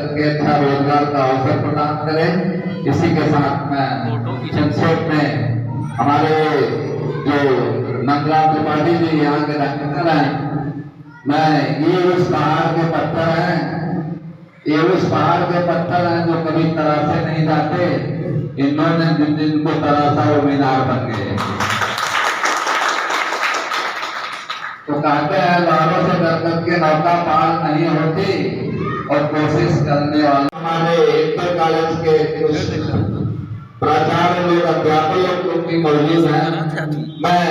करके अच्छा रोजगार का अवसर प्रदान करें। इसी के साथ मैं संक्षेप में हमारे जो नंदलाल त्रिपाठी जी यहाँ के डायरेक्टर हैं, मैं ये उस पहाड़ के पत्थर हैं, ये उस पहाड़ के पत्थर हैं जो कभी तरासे नहीं जाते, इन्होंने जिन दिन को तरासा वो मीनार बन गए। तो कहते हैं लहरों से डर करके नौका पार नहीं होती और कोशिश करने वाले हमारे इंटर कॉलेज के कुछ प्राचार्य लोग, अध्यापक लोग भी मौजूद हैं। मैं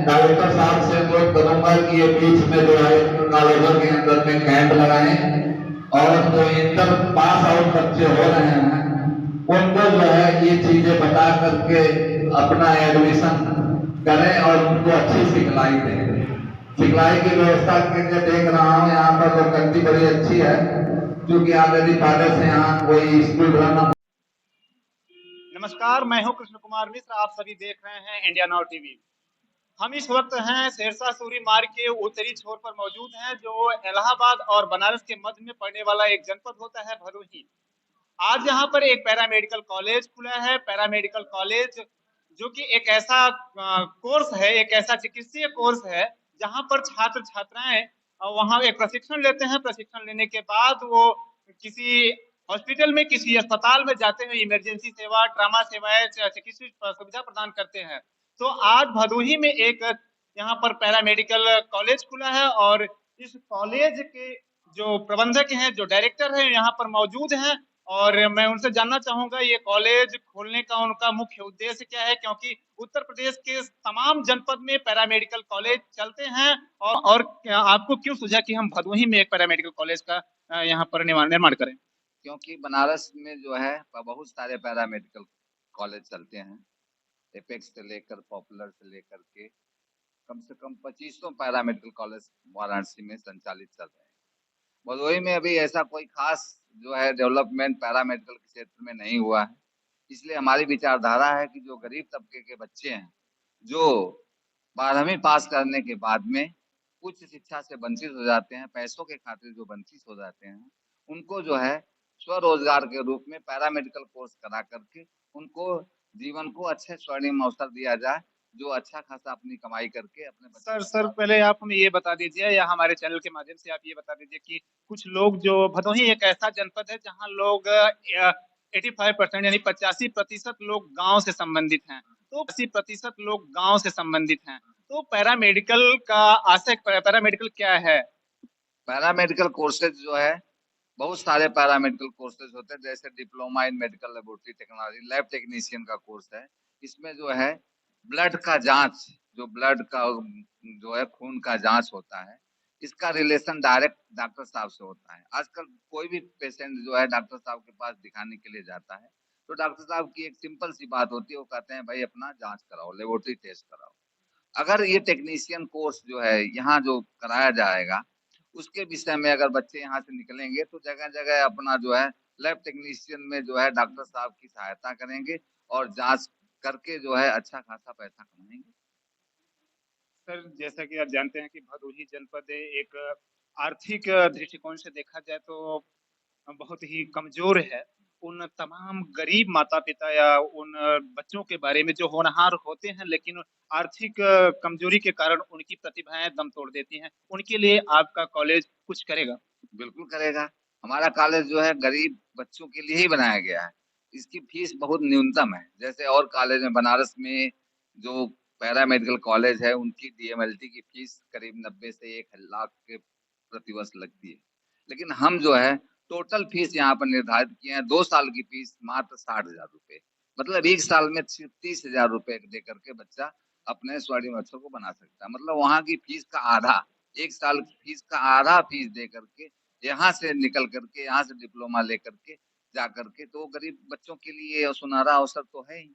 डायरेक्टर साहब से अनुरोध करूंगा कि ये बीच में जो है कॉलेजों के अंदर में कैंप लगाएं और जो इंटर पास आउट बच्चे हो रहे हैं उनको जो है ये चीजें बता करके अपना एडमिशन करें और उनको अच्छी सिखलाई दें। सिखलाई की व्यवस्था के लिए देख रहा हूँ यहाँ पर लोकेलिटी बड़ी अच्छी है, क्योंकि ऑलरेडी पहले से यहाँ कोई स्कूल रन। नमस्कार, मैं हूं कृष्ण कुमार मिश्र। आप सभी देख रहे हैं इंडिया नाउ टीवी। हम इस वक्त हैं शेरशाह सूरी मार्ग के उत्तरी छोर पर मौजूद हैं, जो इलाहाबाद और बनारस के मध्य में पड़ने वाला एक जनपद होता है भदोही। आज यहाँ पर एक पैरामेडिकल कॉलेज खुला है। पैरामेडिकल कॉलेज जो कि एक ऐसा कोर्स है, एक ऐसा चिकित्सीय कोर्स है जहाँ पर छात्र छात्राएं वहाँ एक प्रशिक्षण लेते हैं। प्रशिक्षण लेने के बाद वो किसी हॉस्पिटल में, किसी अस्पताल में जाते हैं, इमरजेंसी सेवा, ट्रामा सेवाएं, चिकित्सा सुविधा प्रदान करते हैं। तो आज भदोही में एक यहाँ पर पैरामेडिकल कॉलेज खुला है और इस कॉलेज के जो प्रबंधक हैं, जो डायरेक्टर हैं, यहाँ पर मौजूद हैं और मैं उनसे जानना चाहूंगा ये कॉलेज खोलने का उनका मुख्य उद्देश्य क्या है, क्योंकि उत्तर प्रदेश के तमाम जनपद में पैरामेडिकल कॉलेज चलते हैं। और आपको क्यों सूझा कि हम भदोही में एक पैरामेडिकल कॉलेज का यहाँ पर निर्माण करें? क्योंकि बनारस में जो है बहुत सारे पैरामेडिकल कॉलेज चलते हैं। एपेक्स से लेकर पॉपुलर से लेकर के कम से कम 2500 पैरामेडिकल कॉलेज वाराणसी में संचालित चल रहे हैं। भदोही में अभी ऐसा कोई खास जो है डेवलपमेंट पैरामेडिकल के क्षेत्र में नहीं हुआ है। इसलिए हमारी विचारधारा है कि जो गरीब तबके के बच्चे हैं, जो 12वीं पास करने के बाद में उच्च शिक्षा से वंचित हो जाते हैं, पैसों के खातिर जो वंचित हो जाते हैं, उनको जो है स्वरोजगार के रूप में पैरामेडिकल कोर्स करा करके उनको जीवन को अच्छे स्वर्णिम अवसर दिया जाए, जो अच्छा खासा अपनी कमाई करके अपने सर पहले आप हमें ये बता दीजिए, या हमारे चैनल के माध्यम से आप ये बता दीजिए कि कुछ लोग, जो भदोही एक ऐसा जनपद है जहाँ लोग 85% यानी 85% लोग गांव से संबंधित हैं, तो 80% लोग गांव से संबंधित हैं। तो पैरामेडिकल का आशय, पैरामेडिकल क्या है? पैरामेडिकल कोर्सेज जो है बहुत सारे पैरामेडिकल कोर्सेज होते हैं, जैसे diploma in medical laboratory technology, lab technician का कोर्स है। इसमें जो है ब्लड का जांच, जो ब्लड का जो है खून का जांच होता है, इसका रिलेशन डायरेक्ट डॉक्टर साहब से होता है। आजकल कोई भी पेशेंट जो है डॉक्टर साहब के पास दिखाने के लिए जाता है, तो डॉक्टर साहब की एक सिंपल सी बात होती है, वो कहते हैं भाई अपना जांच कराओ, लेबोरेटरी टेस्ट कराओ। अगर ये टेक्नीशियन कोर्स जो है यहाँ जो कराया जाएगा, उसके विषय में अगर बच्चे यहाँ से निकलेंगे तो जगह जगह अपना जो है लैब टेक्नीशियन में जो है डॉक्टर साहब की सहायता करेंगे और जांच करके जो है अच्छा खासा पैसा कमाएंगे। सर, जैसा कि आप जानते हैं कि भदोही जनपद एक आर्थिक दृष्टिकोण से देखा जाए तो बहुत ही कमजोर है। उन तमाम गरीब माता पिता या उन बच्चों के बारे में जो होनहार होते हैं, लेकिन आर्थिक कमजोरी के कारण उनकी प्रतिभाएं दम तोड़ देती हैं, उनके लिए आपका कॉलेज कुछ करेगा? बिल्कुल करेगा। हमारा कॉलेज जो है गरीब बच्चों के लिए ही बनाया गया है। इसकी फीस बहुत न्यूनतम है। जैसे और कॉलेज में बनारस में जो पैरामेडिकल कॉलेज है, उनकी डीएमएलटी की फीस करीब 90 से 1 लाख के प्रतिवर्ष लगती है, लेकिन हम जो है टोटल फीस यहाँ पर निर्धारित किए हैं। 2 साल की फीस मात्र 60,000 रुपए, मतलब 1 साल में 30,000 रुपए दे करके बच्चा अपने स्वर्णिम अक्षर को बना सकता है। मतलब वहाँ की फीस का आधा, 1 साल की फीस का आधा फीस दे करके यहाँ से निकल करके, यहाँ से डिप्लोमा लेकर के जा करके, तो गरीब बच्चों के लिए सुनहरा अवसर तो है ही।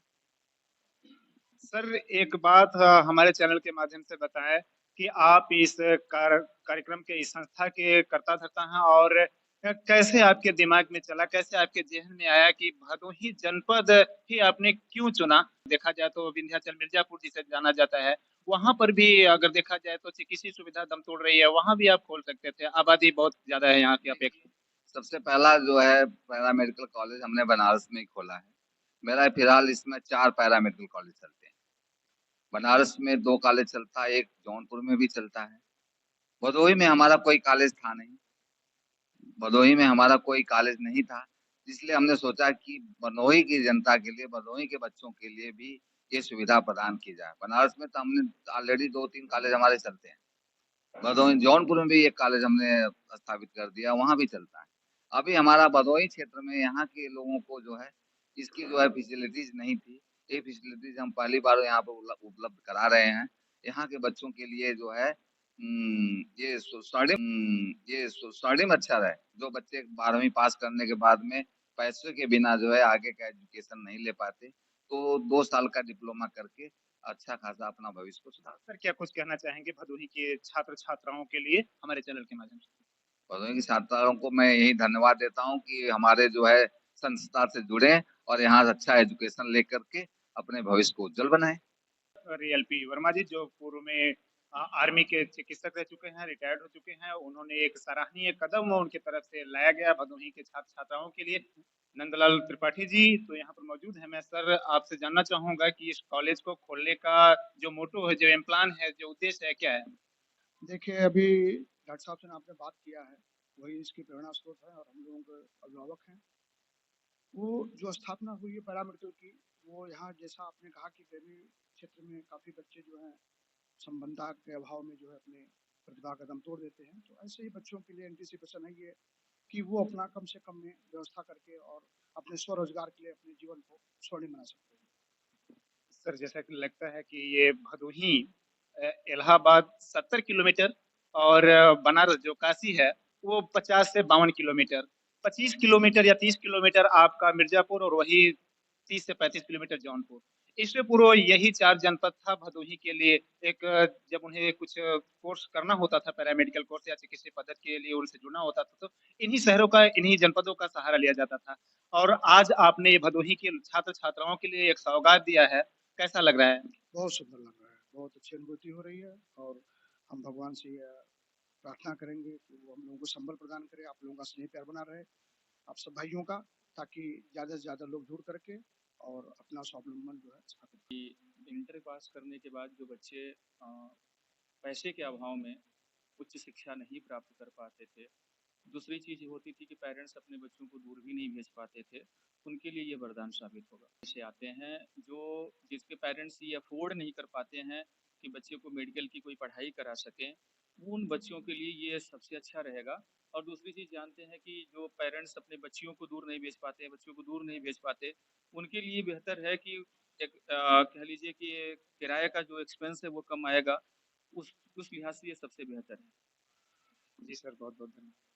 सर, एक बात हमारे चैनल के माध्यम से बताएं कि आप इस कार्यक्रम के, इस संस्था के कर्ता धर्ता हैं, और कैसे आपके दिमाग में चला, कैसे आपके जहन में आया कि भदोही जनपद ही आपने क्यों चुना? देखा जाए तो विंध्याचल मिर्जापुर जिसे जाना जाता है, वहां पर भी अगर देखा जाए तो चिकित्सीय सुविधा दम तोड़ रही है, वहां भी आप खोल सकते थे। आबादी बहुत ज्यादा है यहाँ की अपेक्षा। सबसे पहला जो है पैरा मेडिकल कॉलेज हमने बनारस में ही खोला है। मेरा फिलहाल इसमें 4 पैरा मेडिकल कॉलेज चलते हैं। बनारस में 2 कॉलेज चलता है, एक जौनपुर में भी चलता है। भदोही में हमारा कोई कॉलेज था नहीं। भदोही में हमारा कोई कॉलेज नहीं था, इसलिए हमने सोचा कि भदोही की जनता के लिए, भदोही के बच्चों के लिए भी ये सुविधा प्रदान की जाए। बनारस में तो हमने ऑलरेडी 2-3 कॉलेज हमारे चलते हैं। भदोही जौनपुर में भी एक कॉलेज हमने स्थापित कर दिया, वहाँ भी चलता है। अभी हमारा भदोही क्षेत्र में यहाँ के लोगों को जो है इसकी जो है फैसिलिटीज नहीं थी। ये फैसिलिटीज हम पहली बार यहाँ पर उपलब्ध करा रहे हैं। यहाँ के बच्चों के लिए जो है ये स्वर्णिम अक्षर है। जो बच्चे 12वीं पास करने के बाद में पैसे के बिना जो है आगे का एजुकेशन नहीं ले पाते, तो 2 साल का डिप्लोमा करके अच्छा खासा अपना भविष्य को सुधार। सर क्या कुछ कहना चाहेंगे भदोही के छात्र छात्राओं के लिए हमारे चैनल के माध्यम से? भदोही के छात्रों को मैं यही धन्यवाद देता हूँ कि हमारे जो है संस्था से जुड़े और यहाँ अच्छा एजुकेशन लेकर के अपने भविष्य को उज्जवल बनाए। एलपी वर्मा जी जो पूर्व में आर्मी के चिकित्सक रह चुके हैं, रिटायर्ड हो चुके हैं, उन्होंने एक सराहनीय कदम उनकी तरफ से लाया गया भदोही के छात्र छात्राओं के लिए। नंदलाल त्रिपाठी जी तो यहाँ पर मौजूद है। मैं सर आपसे जानना चाहूंगा कि इस कॉलेज को खोलने का जो मोटो है, जो एम प्लान है, जो उद्देश्य है, क्या है? देखिए, अभी डॉक्टर साहब से आपने बात किया है, वही इसकी प्रेरणा स्रोत है और हम लोगों के अभिभावक हैं। वो जो स्थापना हुई है पैरामेडिकल की, वो यहाँ जैसा आपने कहा कि ग्रामीण क्षेत्र में काफ़ी बच्चे जो हैं संबंधता के अभाव में जो है अपने प्रतिभा का दम तोड़ देते हैं। तो ऐसे ही बच्चों के लिए एंटीसिपेशन है ये कि वो अपना कम से कम में व्यवस्था करके और अपने स्वरोजगार के लिए अपने जीवन को स्वर्णिम बना सकते हैं। सर जैसा कि लगता है कि ये भदोही इलाहाबाद 70 किलोमीटर और बनारस जो काशी है वो 50 से 52 किलोमीटर, 25 किलोमीटर या 30 किलोमीटर आपका मिर्जापुर और वही 30 से 35 किलोमीटर जौनपुर। इससे पूर्व यही 4 जनपद था भदोही के लिए। एक जब उन्हें कुछ कोर्स करना होता था, पैरामेडिकल कोर्स या चिकित्सा पद्धति के लिए उनसे जुड़ना होता था, तो इन्हीं शहरों का, इन्हीं जनपदों का सहारा लिया जाता था। और आज आपने ये भदोही के छात्र छात्राओं के लिए एक सौगात दिया है, कैसा लग रहा है? बहुत सुंदर लग रहा है, बहुत अच्छी अनुभूति हो रही है और हम भगवान से प्रार्थना करेंगे कि वो हम लोगों को संबल प्रदान करे, आप लोगों का स्नेह प्यार बना रहे, आप सब भाइयों का, ताकि ज़्यादा से ज़्यादा लोग जुड़ करके और अपना स्वावलंबन जो है स्थापित। इंटर पास करने के बाद जो बच्चे पैसे के अभाव में उच्च शिक्षा नहीं प्राप्त कर पाते थे, दूसरी चीज़ ये होती थी कि पेरेंट्स अपने बच्चों को दूर भी नहीं भेज पाते थे, उनके लिए ये वरदान साबित होगा। ऐसे आते हैं जो जिसके पेरेंट्स ये अफोर्ड नहीं कर पाते हैं कि बच्चे को मेडिकल की कोई पढ़ाई करा सकें, उन बच्चों के लिए ये सबसे अच्छा रहेगा। और दूसरी चीज़ जानते हैं कि जो पेरेंट्स अपने बच्चियों को दूर नहीं भेज पाते, बच्चों को दूर नहीं भेज पाते, उनके लिए बेहतर है कि एक कह लीजिए कि किराए का जो एक्सपेंस है वो कम आएगा, उस लिहाज से ये सबसे बेहतर है। जी सर, बहुत बहुत धन्यवाद।